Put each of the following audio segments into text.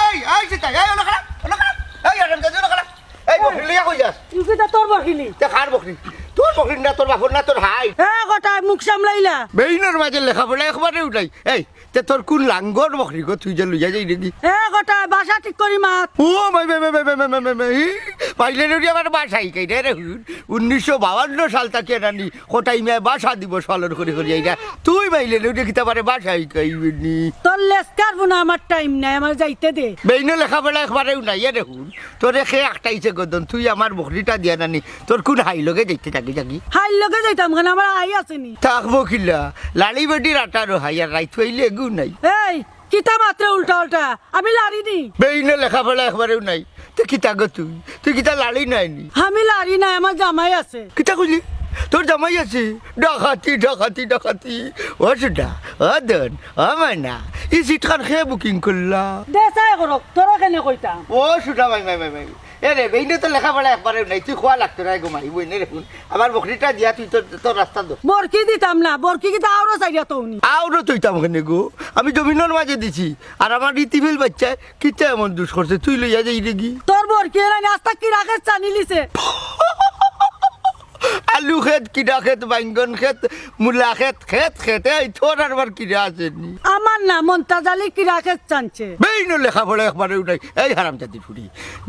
এই শিতাই এই ওলা খারাপ এই আরাম কাজ ওলা খারাপ এই বকরি লিয়া কই যাস তুই কি তোর বকরিলি তে খার বকরি তোর বকরি না তোর বাপর না তোর হাই গোটায় মুখ সামলাইলা বেইনের মাঝে লেখাপড়া একবারে উঠাই এই তে তোর কোন লাঙ্গর বকরি গো তুই যে লইয়া যাই নাকি গোটায় বাসা ঠিক করি মাত ও মাই পাইলে রে আমার বাসাই কাই রে 1952 সাল থেকে রানি কোটাই মিয়া বাসা দিবস পালন করে যাইরা তুই পাইলে রে কিতা পারে বাসাই কাইবনি তোর লেসকার বুনা আমার টাইম নাই আমার যাইতে দে বেইনে লেখাপড়া একবারে উঠাই রে তোরে খে একটাইছে গদন তুই আমার বকরিটা দিয়া নানি তোর কোন হাই লগে যাইতে থাকি থাকি হাই লগে যাইতাম কেন আমার আই আসেনি থাকবো কিলা লালি বেটি রাটারো হাই আর রাইত হইলে গু নাই এই কিতা মাত্র উল্টা উল্টা আমি লারি নি বেইনে লেখাপড়া একবারেও নাই তো কিতা গো তুই কিতা লালি নাইনি আমি লারি নাই আমার জামাই আছে কিতা কইলি তোর জামাই আছে ডাকাতি ও সুদা ও দন ও মানা এই সিটখান খেয়ে বুকিং করলা দেশাই করক তোরা কেনে কইতাম ও সুদা ভাই এ রে বেইনে তো লেখাপড়া একবারেও নাই তুই খোয়া লাগতো না গো মারি বইনে রে আমার বকরিটা দিয়া তুই তোর রাস্তা দো বরকি দিতাম না বরকি কিতা আরো চাইয়া তৌনি আউরো তুইতাম ওখানে গো আমি জমিনের মাঝে দিছি আর আমার ইতিবিল বাচ্চা কিতা এমন দুষ করছে তুই লইয়া যাই রে কি তোর বরকি এলাই আস্তা কি রাখে চানি লিছে আলু খেত কিরা খেত বাইঙ্গন খেত মূলা খেত এই তোর আর কিরা আসেনি আমার না মন্তাজালি কি রাখে চানছে বেইন লেখাপড়া একবারে উঠাই এই হারাম জাতি ফুটি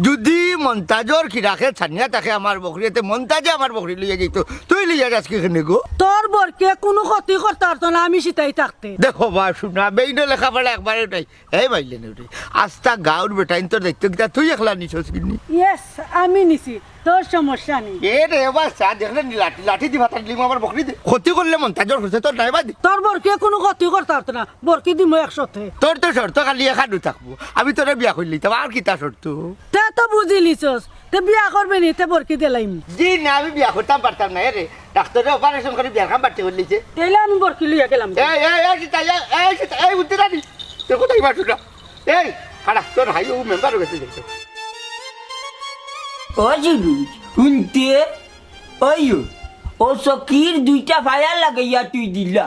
যদি মন্তাজর কিরা খেত ছানিয়া তাকে আমার বকরিতে মন্তাজে আমার বকরি লইয়া যেত তুই লইয়া যাস কিখানে গো তোর বরকে কোনো ক্ষতি করতে পারতো না আমি সেটাই থাকতে দেখো বা শুনা বেইন লেখাপড়া একবারে উঠাই এই বাইলে উঠাই আস্তা গাঁর বেটাইন তোর দেখতে কিতা তুই একলা নিছস কিনি ইয়েস আমি নিছি তোর সমস্যা নেই এ রে বাস চা দেখলে লাঠি দি ভাতা দিলি আমার বকরি দি ক্ষতি করলে মন্তাজর হচ্ছে তোর নাই বাদি তোর বরকে কোনো ক্ষতি করতে পারতো না বরকি দিমো 100 তোর তো শর্ত খালি এখানে থাকবো আমি তোরে বিয়া করলি তো আর কিতা শর্ত তে তো বুঝি লিছস তে বিয়া করবে নি তে বরকি দিলাইম জি না আমি বিয়া করতাম পারতাম না রে ডাক্তারে অপারেশন করে বিয়ার খাম বাড়তে বললিছে তাইলে আমি বরকি লইয়া গেলাম এই বুঝতে রানি তোর কোথায় মাঠু না এই খাড়া তোর হাই ও মেম্বার হয়ে গেছে অজিরুজ শুনতে অয়ু ও সকির দুইটা ফায়ার লাগাইয়া তুই দিলা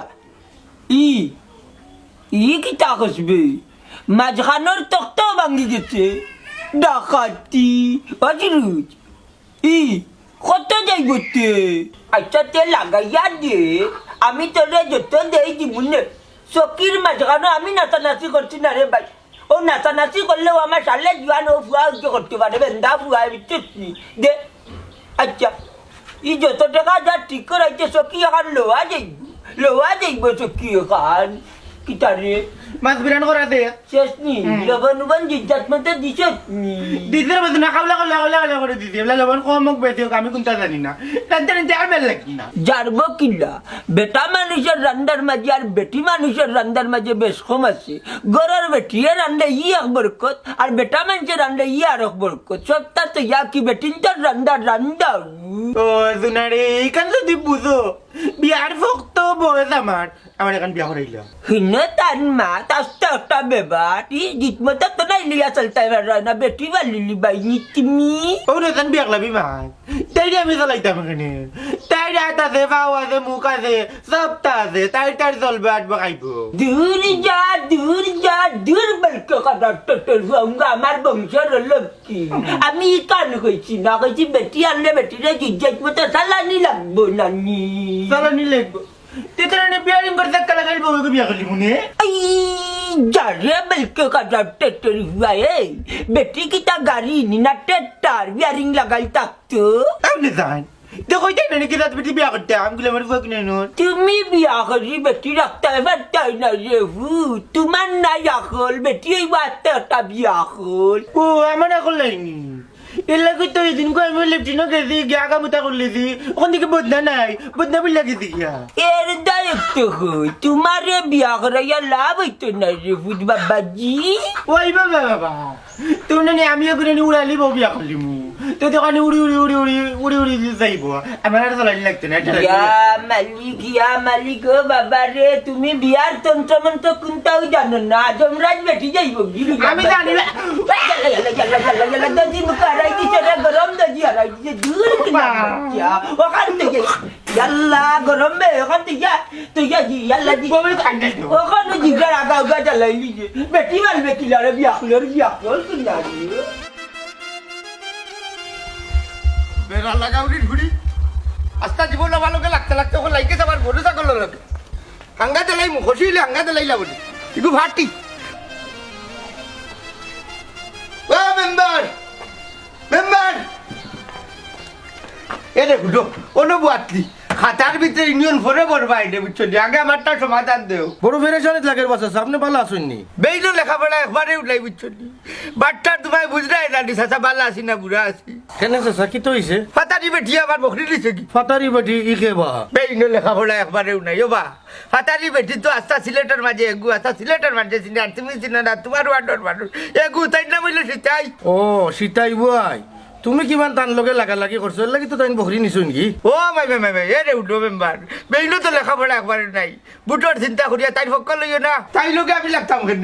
ই কিতা কসবে মাঝখানোর তক্তাও ভাঙ্গি গেছে ডাকাতি অজিরুজ কত যাইবতে আচ্ছা তে লাগাইয়া দে আমি তোরে যত দেই দিবুনে সকির মাঝখানো আমি নাচানাচি করছি না রে ভাই ও নাচানাচি করলেও আমার সালে জোয়ান ও ফুয়া করতে পারে বেন্দা ফুয়া বিচ্ছি দে আচ্ছা ই যত টাকা যা ঠিক করাইতে সকি এখন লোয়া যাইব সকি এখন কিতারে মাছ বিরান করা দে শেষ নি লবণ জিজ্ঞাস মতো দিছ নি দিদির মধ্যে না খাওলা করে দিদি এগুলা লবণ কম হোক বেশি হোক আমি কোনটা জানি না টানতে আর বেল লাগি না জারব কিল্লা বেটা মানুষের রান্দার মাঝে আর বেটি মানুষের রান্দার মাঝে বেশ কম আছে গরের বেটিয়ে রান্না এক বরকত আর বেটা মানুষের রান্না আর এক বরকত সবটা তো ইয়া কি বেটিন তোর রান্দা ও দুনারে এইখান যদি বুঝো বিয়ার ভক্ত বয়স আমার এখন বিয়া করাইল হিনে তার মা তাস্তা একটা বেবার ই জিতমতা তো নাই লিয়া চলতা না বেটি বালিলি বাইনি তুমি ও নতুন বিয়া লাগবি মা তাই আমি চলাইতাম এখানে তাই রাত আছে পাও আছে মুখ আছে সবটা আছে তাই চলবে আট বাকাইব দূর যা বলকে কথা আমার বংশের লক্ষ্মী আমি কান কইছি না কইছি বেটি আনলে বেটিরে জিতমতা চালানি লাগবো নানি চালানি লাগবো তেতরানে বিয়ারিং করতে কালা গাড়ি বউকে বিয়া করলি মনে যারে বলকে কথা টেটরি হুয়া বেটি কিতা গাড়ি নি না টেটার বিয়ারিং লাগাই থাকতো আপনি জান দেখো তাই না কি রাত বেটি বিয়া করতে আমগুলো আমার ফুক নেই তুমি বিয়া করি বেটি রাখতে পারতাই না রে হু তোমার নাই আকল বেটি এই বাচ্চাটা বিয়া কল ও আমার আকল লাইনি এলা কই তো এদিন কই আমি লেফটিনো গেছি গিয়া কামতা করলিছি ওখান থেকে বদনা বিল গেছি গিয়া এর দায়িত্ব হই তোমারে বিয়া করাইয়া লাভ হইতো না রে ফুট বাবাজি ওই বাবা তুমি না আমিও করে উড়ালি বউ বিয়া করলি মু তো দোকানে উড়ি যাইব আমার আর চালানি লাগতো না ইয়া মালিক ও বাবা রে তুমি বিয়ার তন্ত্র মন্ত্র কোনটাও জানো না যমরাজ বেটি যাইব আমি জানি না গরম দাজি ইয়ারা যে দূর কিনা ওখান থেকে ইয়াল্লা গরম বে ওখান থেকে তুই ইয়াল্লা দি ওখানে জিগার আগা আগা জ্বালাইলি যে বেটি মারবে কিলারে বিয়া করল কিনা বেড়া লাগাউনি ঘুরি আস্তা জীবন ভালোকে লাগতে লাগতে ওকে লাইকে আমার ভরসা করলো লাগে হাঙ্গাতে লাই খসিলে হাঙ্গাতে লাইলা বলি একটু ভাটি ও মেম্বার মেম্বার এ দেখো অনুবু আতলি খাতার ভিতরে ইউনিয়ন ফোরে বলবা এটা বুঝছো আগে আমারটা সমাধান দেও বড় ফেরেশানিত লাগের বাস আছে আপনি ভালো আসুননি বেইনো লেখাপড়া একবারে উঠাই বুঝছো বাট্টার তোমায় বুঝলাই না সাসা বালা আছি না বুড়া আছি কেন চাচা কি তো হইছে ফাতারি বেটি আমার বকরি দিছে কি ফাতারি বাটি ইকে বা বেইনো লেখাপড়া একবারে উঠাই ও বা ফাতারি বেটি তো আস্তা সিলেটের মাঝে এগু আস্তা সিলেটের মাঝে চিনি আর তুমি চিনি না তোমার ওয়ার্ডর মানুষ এগু তাই না বললে সিটাই ও সিটাই বুয়াই তুমি কিমান টান লগে লাগি করছো এর লাগি তো তাই বকরি নিছো নাকি ও মাই এরে উঠো মেম্বার বেইনো তো লেখাপড়া একবারে নাই বুটোর চিন্তা করিয়া তাই ফক্কর লইও না তাই লোকে আমি লাগতাম কেন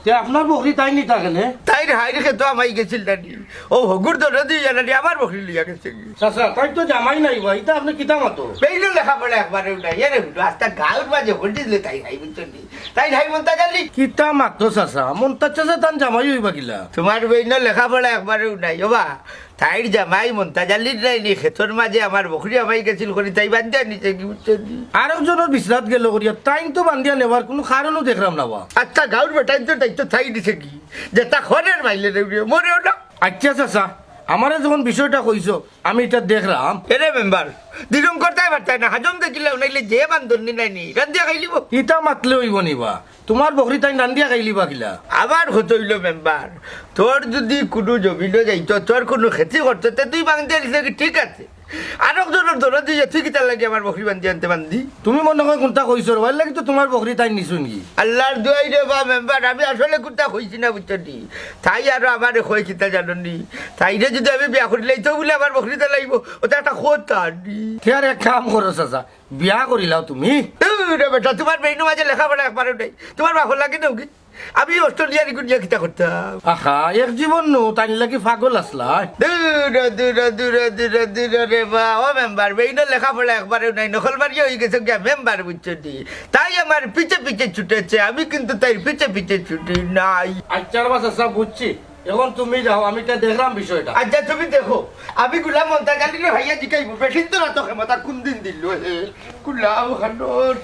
তে আপনার বকরি তাই নিতা কেনে তাই হাই রেখে তো আমাই গেছিল নানি ও হগুর তো নদী জানানি আমার বকরি লইয়া গেছে চাচা তাই তো জামাই নাই বা এটা আপনি কিতা মাতো বেইনো লেখাপড়া একবারে নাই এরে উঠো আস্তা গাল বাজে হল দিলে তাই হাই বুঝছো তাই হাই মনটা জানি কিতা মাতো চাচা মন তার চাচা তান জামাই হইবা কিলা তোমার বেইনো লেখাপড়া একবারে নাই ও বা তাইর জামাই মনটা জানলি নাই নি ক্ষেতর মাঝে আমার বকরি আমাই গেছিল করি তাই বান্ধিয়া নিচে কি বুঝছো আরেকজনের বিছরাত গেল করিয়া তাই তো বান্ধিয়া নেবার কোনো কারণও দেখলাম না বা আচ্ছা গাউর বেটাই তো দায়িত্ব থাই দিছে কি যে তা খনের মাইলে মরেও না আচ্ছা চাচা আমারে যখন বিষয়টা কইছো আমি এটা দেখলাম এরে মেম্বার দিলম করতে পারতাই না হাজম দেখিলে নাইলে যে বান্ধবনি নাইনি রান্দিয়া খাইলিব ইটা মাতলে হইব নিবা তোমার বকরি তাই রান্ধিয়া খাইলিবা কিলা আবার হতইল মেম্বার তোর যদি কোনো জমিন যাইতো তোর কোনো খেতি করতো তে তুই বান্ধিয়া দিলে কি ঠিক আছে আরেকজনের ধরে দিয়ে তুই কিতা লাগে আমার বকরি বান্ধি আনতে বান্ধি তুমি মনে হয় কোনটা কইছো ওই লাগি তো তোমার বকরি তাই নিছো নি আল্লাহর দোয়াই রে বা মেম্বার আমি আসলে কোনটা কইছি না বুঝছি তাই আর আমার কই কিতা জানি তাইরে যদি আমি বিয়া করি লাইতো বলে আমার বকরিটা লাগবো ওটা একটা কথা আর এক কাম করো চাচা বিয়া করিলাও তুমি রে বেটা তোমার বেইনো মাঝে লেখাপড়া একবারও নেই তোমার বাপর লাগে নাও কি আমি অস্ট্রেলিয়ার গুনিয়া কিতা করতাম আহা এক জীবন নো তাই লাগি পাগল আসলা দূর রে বা ও মেম্বার বেইনো লেখাপড়া একবারও নাই নকল মারিয়া হয়ে গেছে গিয়া মেম্বার বুঝছো তাই আমার পিছে পিছে ছুটেছে আমি কিন্তু তাই পিছে পিছে ছুটি নাই আচ্ছা চাচা বুঝছি এখন তুমি যাও আমি তা দেখলাম বিষয়টা আচ্ছা তুমি দেখো আমি গুলাম মন্তা গালি রে ভাইয়া জিকাইব বেশি তো না তো ক্ষমতা কোন দিন দিল গুলাম খানোর